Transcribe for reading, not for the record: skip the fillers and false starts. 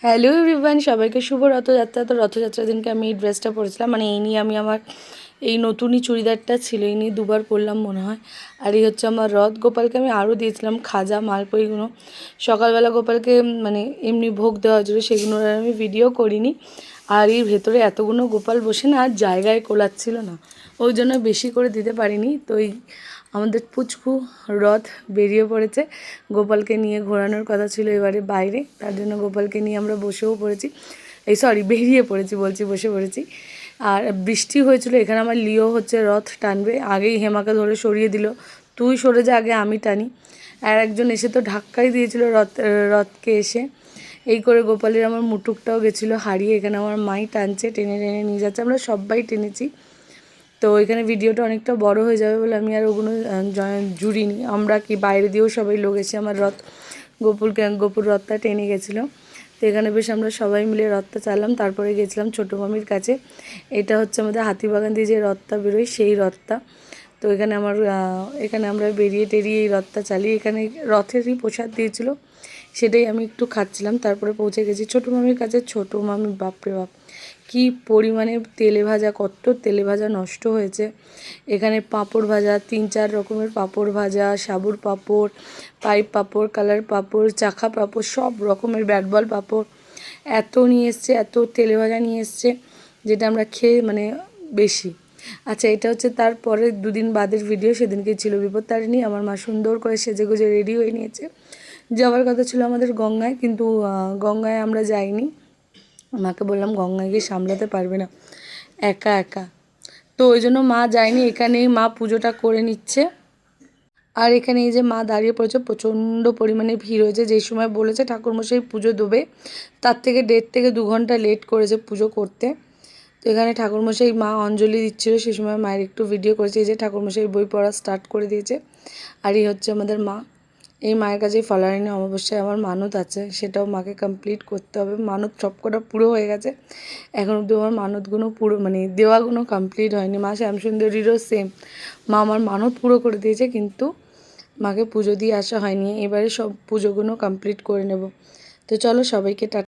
Hello everyone, সবাইকে শুভ রথযাত্রা। তো রথযাত্রার দিনকে আমি এই ড্রেসটা পরেছিলাম, মানে এই নিয়ে আমি আমার এই নতুনই চুড়িদারটা ছিল, এই নিয়ে দুবার পরলাম মনে হয়। আর এই হচ্ছে আমার রথ। গোপালকে আমি আরও দিয়েছিলাম খাজা মালপোইগুলো। সকালবেলা গোপালকে মানে এমনি ভোগ দেওয়া হয়েছিল, সেগুলোর আর আমি ভিডিও করিনি। আর এর ভেতরে এতগুলো গোপাল বসে না আর জায়গায় কোলাচ্ছিল না, ওই জন্য বেশি করে দিতে পারিনি। তো এই আমাদের পুচকু রথ বেরিয়ে পড়েছে। গোপালকে নিয়ে ঘোরানোর কথা ছিল এবারে বাইরে, তার জন্য গোপালকে নিয়ে আমরা বসেও পড়েছি, বেরিয়ে পড়েছি বলছি, বসে পড়েছি। আর বৃষ্টি হয়েছিল এখানে। আমার লিও হচ্ছে রথ টানবে, আগেই হেমাকে ধরে সরিয়ে দিল, তুই সরে যা, আগে আমি টানি। আর একজন এসে তো ধাক্কাই দিয়েছিল রথকে এসে। এই করে গোপালের আমার মুটুকটাও গেছিলো হারিয়ে। এখানে আমার মাই টানছে, টেনে টেনে নিয়ে যাচ্ছে, আমরা সবাই টেনেছি। তো এখানে ভিডিওটা অনেকটা বড় হয়ে যাবে বলে আমি আর ওগুলো জুড়িনি। আমরা কি বাইরে দিয়েও সবাই লোক এসে আমার গোপুর রথটা টেনে গেছিলো। তো এখানে বেশ আমরা সবাই মিলে রথটা চালাম। তারপরে গেছিলাম ছোটো মামির কাছে। এটা হচ্ছে আমাদের হাতিবাগান দিয়ে যে রথটা বেরোয়, সেই রথটা। তো এখানে আমরা বেরিয়ে টেরিয়ে এই রথটা চালিয়ে, এখানে রথেরই প্রসাদ দিয়েছিল, সেটাই আমি একটু খাচ্ছিলাম। তারপরে পৌঁছে গেছি ছোটো মামির কাছে। ছোটো মামি বাপরে বাপ কী পরিমাণে তেলে ভাজা, কত তেলে ভাজা নষ্ট হয়েছে। এখানে পাঁপড় ভাজা, 3-4 রকমের পাঁপড় ভাজা, সাবুর পাঁপড়, পাইপ পাঁপড়, কালার পাঁপড়, চাখা পাঁপড়, সব রকমের ব্যাট বল পাঁপড় এত নিয়ে এসছে, এত তেলে ভাজা নিয়ে এসছে, যেটা আমরা খেয়ে মানে বেশি। আচ্ছা, এটা হচ্ছে তারপরে 2 দিন বাদের ভিডিও। সেদিনকেই ছিল বিপত্তারিণী। আমার মা সুন্দর করে সেজেগুজে রেডি হয়ে নিয়েছে। যাওয়ার কথা ছিল আমাদের গঙ্গায়, কিন্তু গঙ্গায় আমরা যাইনি। মাকে বললাম গঙ্গায় গিয়ে সামলাতে পারবে না একা একা, তো ওই জন্য মা যায়নি। এখানেই মা পুজোটা করে নিচ্ছে। আর এখানে এই যে মা দাঁড়িয়ে পড়েছে, প্রচণ্ড পরিমাণে ভিড় হয়েছে। যেই সময় বলেছে ঠাকুরমশাই পুজো দেবে, তার থেকে 1.5 থেকে 2 ঘন্টা লেট করেছে পুজো করতে। তো এখানে ঠাকুরমশাই মা অঞ্জলি দিচ্ছিলো, সেই সময় মায়ের একটু ভিডিও করেছে। এই যে ঠাকুরমশাই বই পড়া স্টার্ট করে দিয়েছে। আর এই হচ্ছে আমাদের মা। এই মায়ের কাছে ফলারিনী অমাবস্যায় আমার মানত আছে, সেটাও মাকে কমপ্লিট করতে হবে। মানত সবকটা পুরো হয়ে গেছে, এখন অবধি আমার মানতগুলো পুরো মানে দেওয়াগুলো কমপ্লিট হয়নি। মা শ্যামসুন্দরীরও সেম, মা আমার মানত পুরো করে দিয়েছে, কিন্তু মাকে পুজো দিয়ে আসা হয়নি। এবারে সব পুজোগুলো কমপ্লিট করে নেব। তো চলো, সবাইকে টাটা।